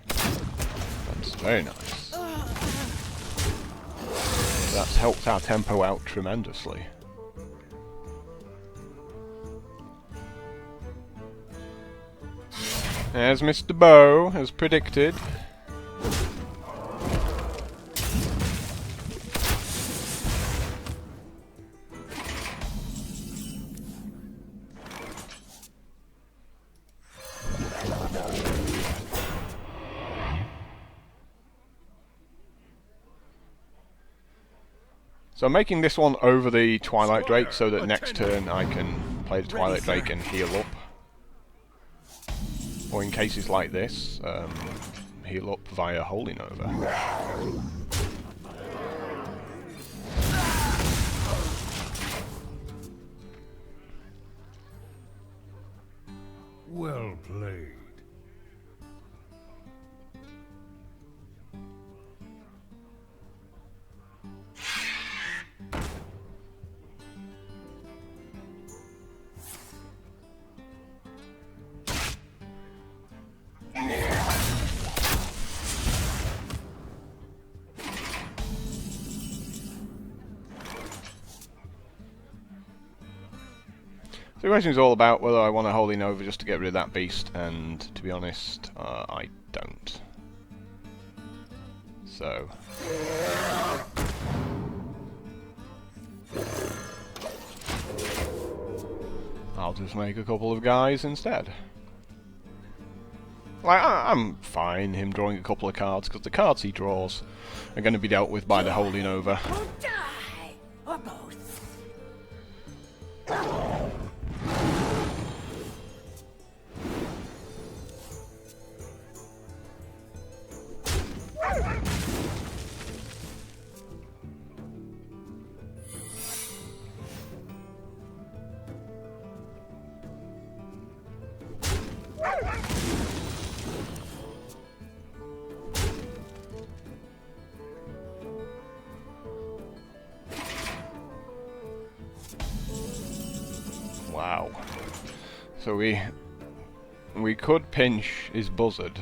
That's very nice. That's helped our tempo out tremendously. As Mr. Bow has predicted. So I'm making this one over the Twilight Drake so that next turn I can play the Twilight Drake and heal up. Or in cases like this, heal up via Holy Nova. Well played. So the question is all about whether I want a Holy Nova just to get rid of that beast, and to be honest, I don't. So... I'll just make a couple of guys instead. Like, I'm fine him drawing a couple of cards, because the cards he draws are going to be dealt with by the Holy Nova. Or die, or both. Wow. So we could pinch his buzzard.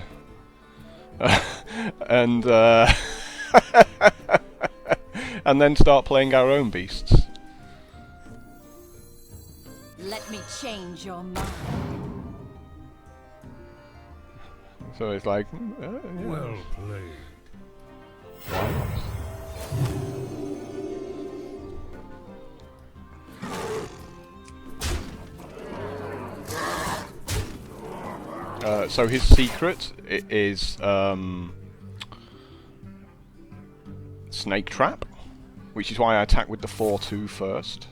And and then start playing our own beasts. Let me change your mind. So it's like, yeah. Well played. Why not? So his secret is Snake Trap, which is why I attack with the 4-2 first.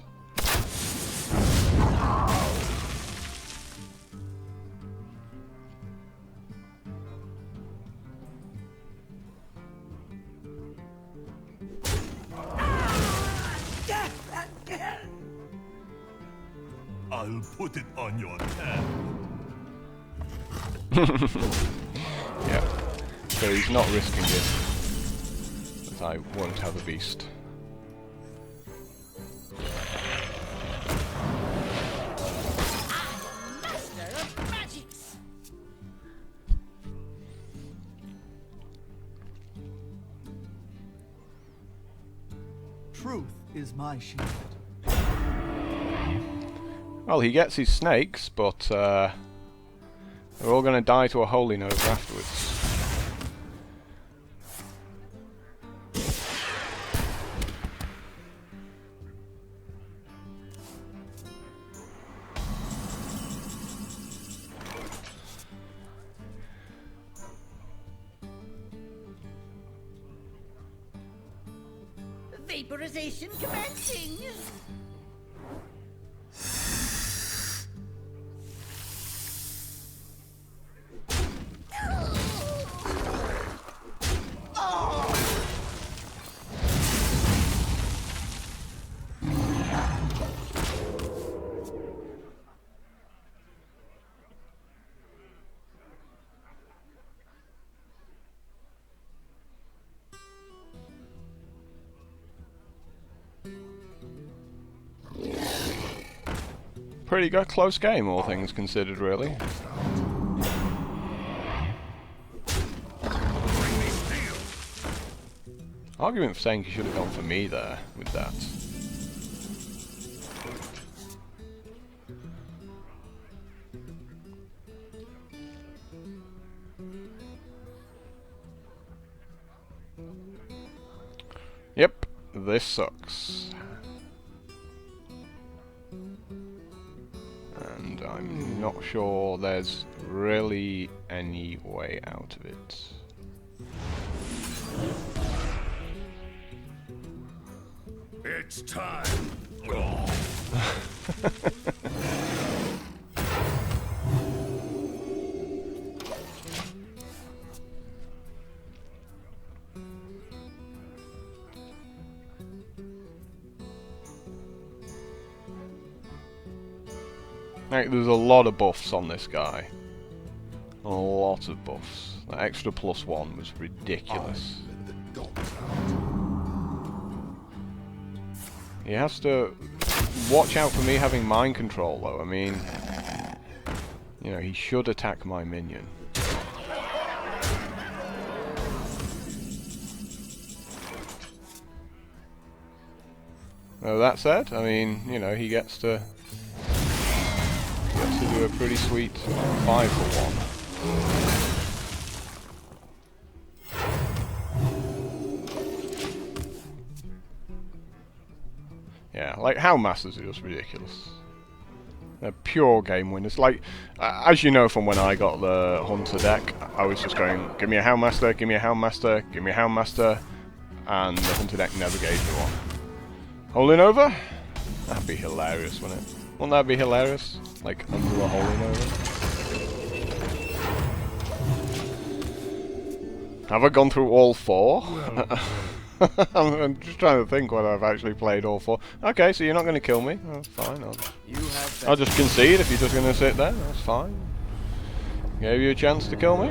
I'll put it on your tab. Yeah. So he's not risking it, as I won't have a beast. Master of magics. Truth is my shield. Well, he gets his snakes, but they're all going to die to a Holy Nova afterwards. Vaporization commencing. Pretty good, close game, all things considered, really. Argument for saying he should have gone for me there with that. Yep, this sucks. And I'm not sure there's really any way out of it. It's time. Like, there's a lot of buffs on this guy. A lot of buffs. That extra +1 was ridiculous. He has to watch out for me having mind control, though. I mean, you know, he should attack my minion. Though that said, I mean, you know, he gets to do a pretty sweet 5 for 1. Yeah, like, Hound Masters are just ridiculous. They're pure game winners. Like, as you know from when I got the Hunter deck, I was just going, give me a Hound Master, give me a Hound Master, give me a Hound Master, and the Hunter deck never gave me one. Holding over? That'd be hilarious, wouldn't it? Wouldn't that be hilarious? Like, under a holding over? Have I gone through all 4? I'm just trying to think whether I've actually played all 4. Okay, so you're not going to kill me. That's fine. I'll just concede if you're just going to sit there. That's fine. Gave you a chance to kill me.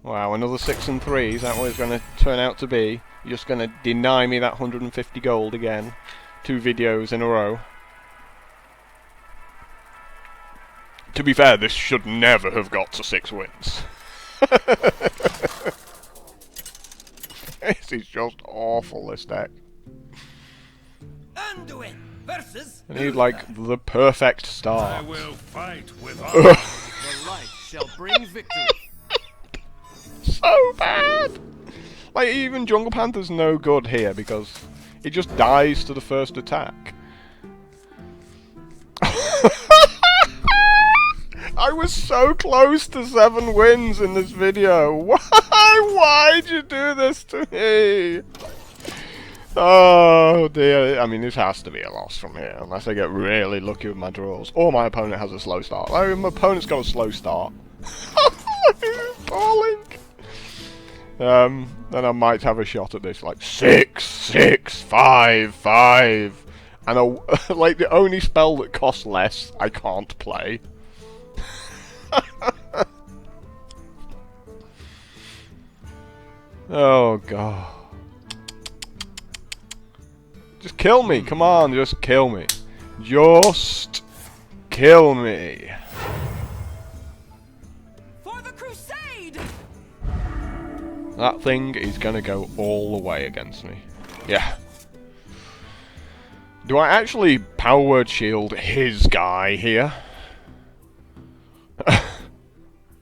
Wow, another 6 and 3. Is that what it's going to turn out to be? You're just going to deny me that 150 gold again. 2 videos in a row. To be fair, this should never have got to 6 wins. This is just awful, this deck. Anduin versus. I need, like, the perfect I start. will fight with honor. The light shall bring victory. So bad! Like, even Jungle Panther's no good here because it just dies to the first attack. I was so close to 7 wins in this video. Why'd you do this to me? Oh dear. I mean, this has to be a loss from here, unless I get really lucky with my draws. Or my opponent has a slow start. Oh, my opponent's got a slow start. He's falling. Then I might have a shot at this, like 6, 6, 5, 5. And like the only spell that costs less, I can't play. Oh god. Just kill me, come on, just kill me. Just kill me. For the crusade! That thing is gonna go all the way against me. Yeah. Do I actually power word shield his guy here?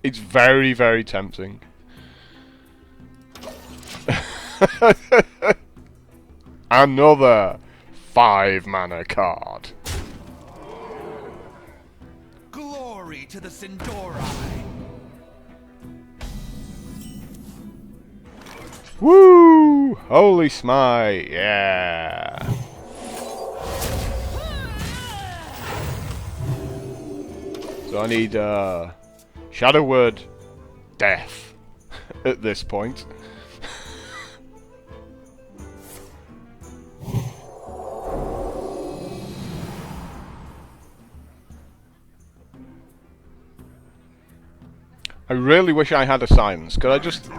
It's very, very tempting. Another 5 mana card. Glory to the Sindori. Woo! Holy smite, yeah! So I need Shadow Word Death at this point. I really wish I had a silence. Could I just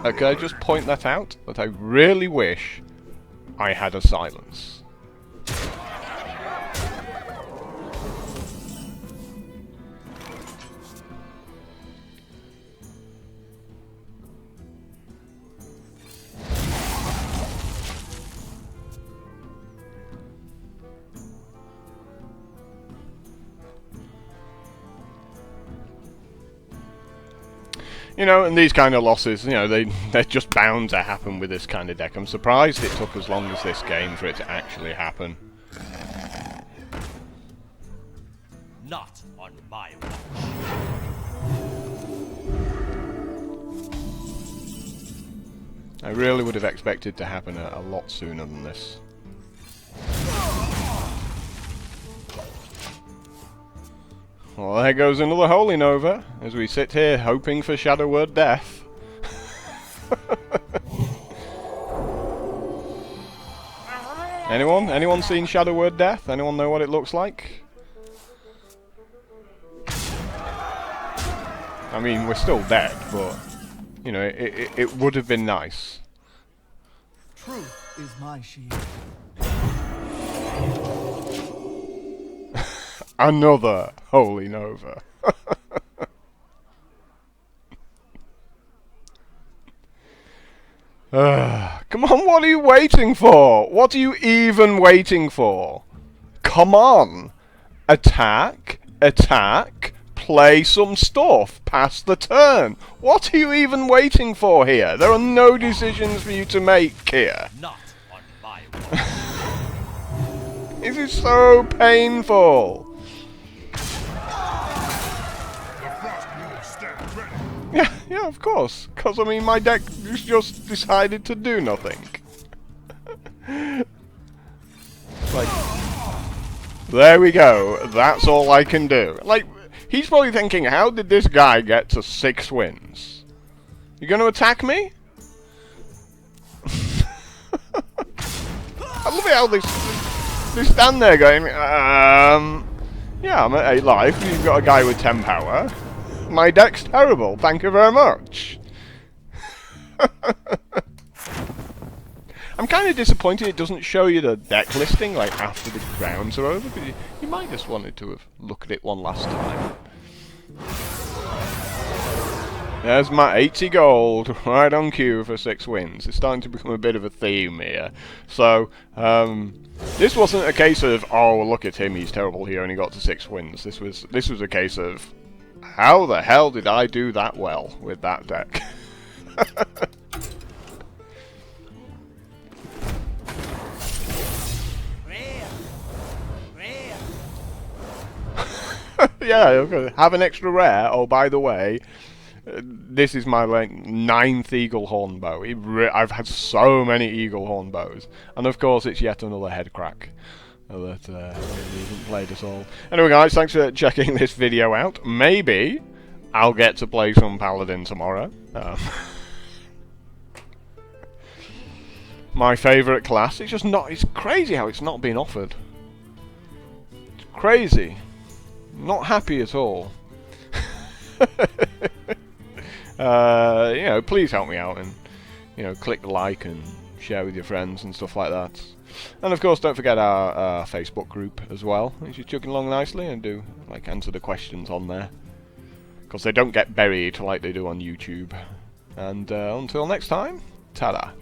point that out? That I really wish I had a silence. You know, and these kind of losses, you know, they're just bound to happen with this kind of deck. I'm surprised it took as long as this game for it to actually happen. Not on my watch. I really would have expected to happen a lot sooner than this. Well, there goes another Holy Nova, as we sit here hoping for Shadow Word Death. Anyone? Anyone seen Shadow Word Death? Anyone know what it looks like? I mean, we're still dead, but, you know, it would have been nice. Truth is my shield. Another Holy Nova. Come on, what are you waiting for? What are you even waiting for? Come on. Attack, attack, play some stuff, pass the turn. What are you even waiting for here? There are no decisions for you to make here. Not on my watch. This is so painful. Yeah, of course. Because, I mean, my deck just decided to do nothing. Like, there we go. That's all I can do. Like, he's probably thinking, how did this guy get to 6 wins? You gonna attack me? I love it how they stand there going, yeah, I'm at 8 life, you've got a guy with 10 power. My deck's terrible, thank you very much. I'm kind of disappointed it doesn't show you the deck listing, like, after the rounds are over, but you might just wanted to have looked at it one last time. There's my 80 gold, right on cue for 6 wins. It's starting to become a bit of a theme here. So, this wasn't a case of, oh, look at him, he's terrible, he only got to 6 wins. This was a case of, how the hell did I do that well with that deck? Yeah, okay. Have an extra rare. Oh, by the way, this is my like 9th Eagle Horn bow. I've had so many Eagle Horn bows, and of course it's yet another head crack that we haven't played at all. Anyway, guys, thanks for checking this video out. Maybe I'll get to play some Paladin tomorrow. My favourite class. It's just not. It's crazy how it's not been offered. It's crazy. Not happy at all. You know, please help me out and, you know, click like and share with your friends and stuff like that. And of course, don't forget our Facebook group as well, which is chugging along nicely, and do like answer the questions on there, because they don't get buried like they do on YouTube. And until next time, ta-da.